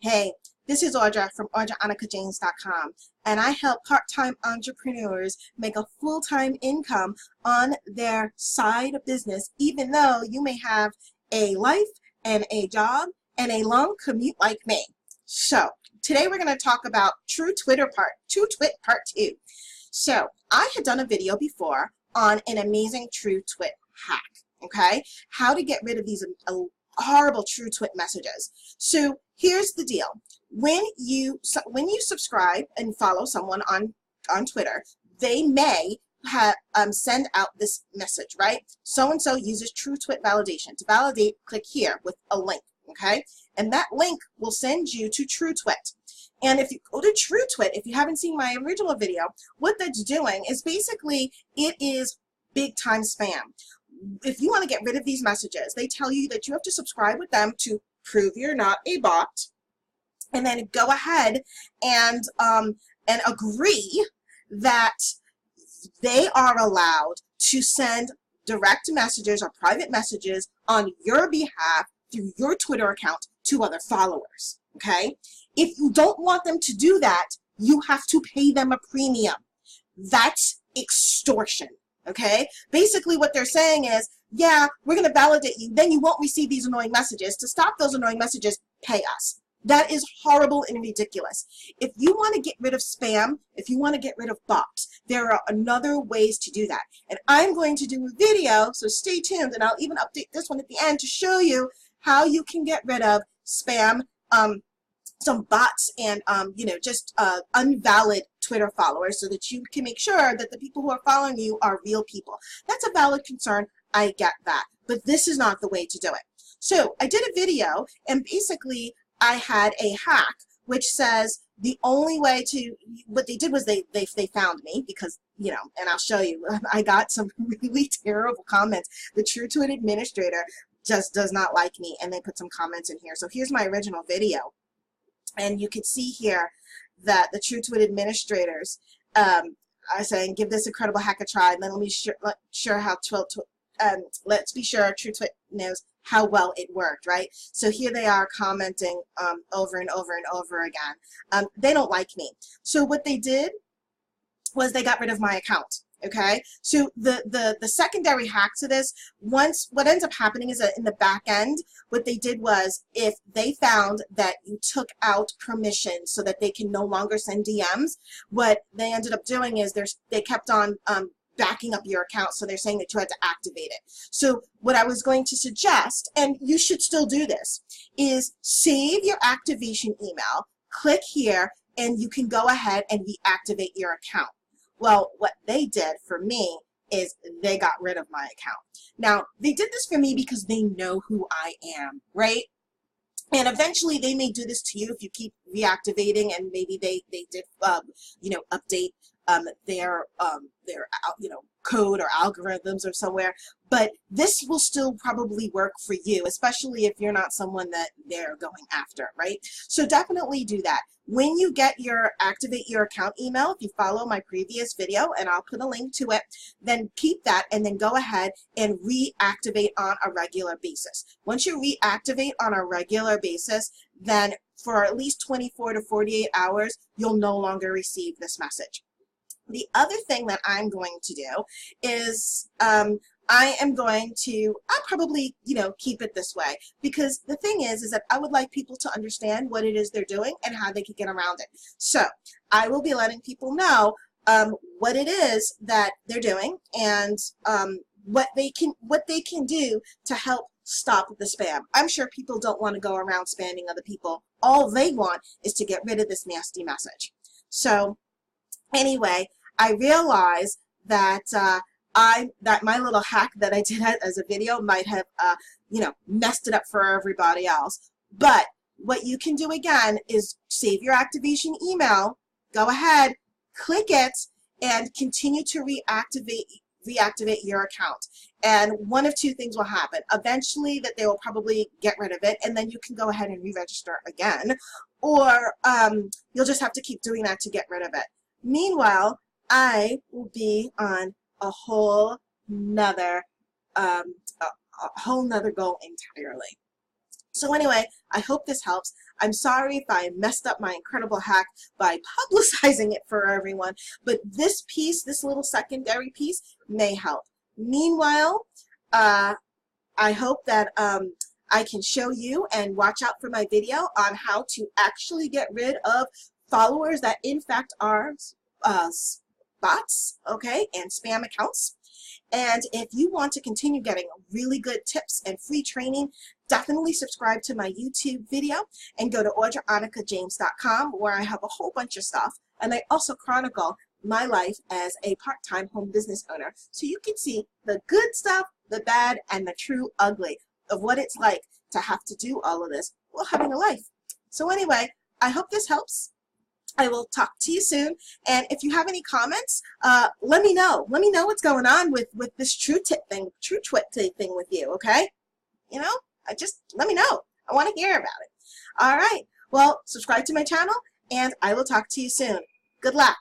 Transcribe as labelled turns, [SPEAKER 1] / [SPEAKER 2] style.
[SPEAKER 1] Hey, this is Audra from AudraAnikaJames.com, and I help part-time entrepreneurs make a full-time income on their side business, even though you may have a life and a job and a long commute like me. So today we're going to talk about TrueTwit Part 2. So I had done a video before on an amazing TrueTwit hack, okay? How to get rid of these horrible TrueTwit messages. So here's the deal. When you subscribe and follow someone on Twitter, they may send out this message, right? So-and-so uses TrueTwit validation. To validate, click here with a link, okay? And that link will send you to TrueTwit. And if you go to TrueTwit, if you haven't seen my original video, what that's doing is basically it is big time spam. If you want to get rid of these messages, they tell you that you have to subscribe with them to prove you're not a bot, and then go ahead and agree that they are allowed to send direct messages or private messages on your behalf through your Twitter account to other followers, okay? If you don't want them to do that, you have to pay them a premium. That's extortion. Okay, basically what they're saying is, yeah, we're going to validate you, then you won't receive these annoying messages. To stop those annoying messages, pay us. That is horrible and ridiculous. If you want to get rid of spam, if you want to get rid of bots, there are other ways to do that. And I'm going to do a video, so stay tuned, and I'll even update this one at the end to show you how you can get rid of spam, some bots, and just unvalid Twitter followers, so that you can make sure that the people who are following you are real people. That's a valid concern. I get that, but this is not the way to do it. So I did a video, and basically I had a hack which says the only way to, what they did was they found me, because, and I'll show you, I got some really terrible comments. The TrueTwit administrator just does not like me, and they put some comments in here. So here's my original video. And you can see here that the TrueTwit administrators are saying, give this incredible hack a try. And then let's be sure TrueTwit knows how well it worked, right? So here they are commenting over and over and over again. They don't like me. So what they did was they got rid of my account. Okay, so the secondary hack to this, what ends up happening is that in the back end, what they did was, if they found that you took out permission so that they can no longer send DMs, what they ended up doing is they kept on backing up your account, so they're saying that you had to activate it. So what I was going to suggest, and you should still do this, is save your activation email, click here, and you can go ahead and reactivate your account. Well, what they did for me is they got rid of my account. Now, they did this for me because they know who I am, right? And eventually they may do this to you if you keep reactivating, and maybe they did, update their code or algorithms or somewhere. But this will still probably work for you, especially if you're not someone that they're going after, right? So definitely do that. When you get your activate your account email, if you follow my previous video, and I'll put a link to it, then keep that and then go ahead and reactivate on a regular basis. Once you reactivate on a regular basis, then for at least 24 to 48 hours, you'll no longer receive this message. The other thing that I'm going to do is I'll probably, keep it this way, because the thing is that I would like people to understand what it is they're doing and how they can get around it. So I will be letting people know what it is that they're doing, and what they can do to help stop the spam. I'm sure people don't want to go around spamming other people. All they want is to get rid of this nasty message. So anyway, I realized that my little hack that I did as a video might have messed it up for everybody else. But what you can do again is save your activation email, go ahead, click it, and continue to reactivate your account. And one of two things will happen. Eventually that they will probably get rid of it, and then you can go ahead and re-register again, or you'll just have to keep doing that to get rid of it. Meanwhile, I will be on a whole nother goal entirely. So anyway, I hope this helps. I'm sorry if I messed up my incredible hack by publicizing it for everyone, but this piece, this little secondary piece, may help. Meanwhile, I hope that I can show you and watch out for my video on how to actually get rid of followers that in fact are bots, okay, and spam accounts. And if you want to continue getting really good tips and free training, definitely subscribe to my YouTube video and go to AudraAnikaJames.com, where I have a whole bunch of stuff. And I also chronicle my life as a part-time home business owner, so you can see the good stuff, the bad, and the true ugly of what it's like to have to do all of this while having a life. So anyway, I hope this helps. I will talk to you soon, and if you have any comments, let me know. Let me know what's going on with this TrueTwit thing with you, okay? You know, just let me know. I want to hear about it. All right. Well, subscribe to my channel, and I will talk to you soon. Good luck.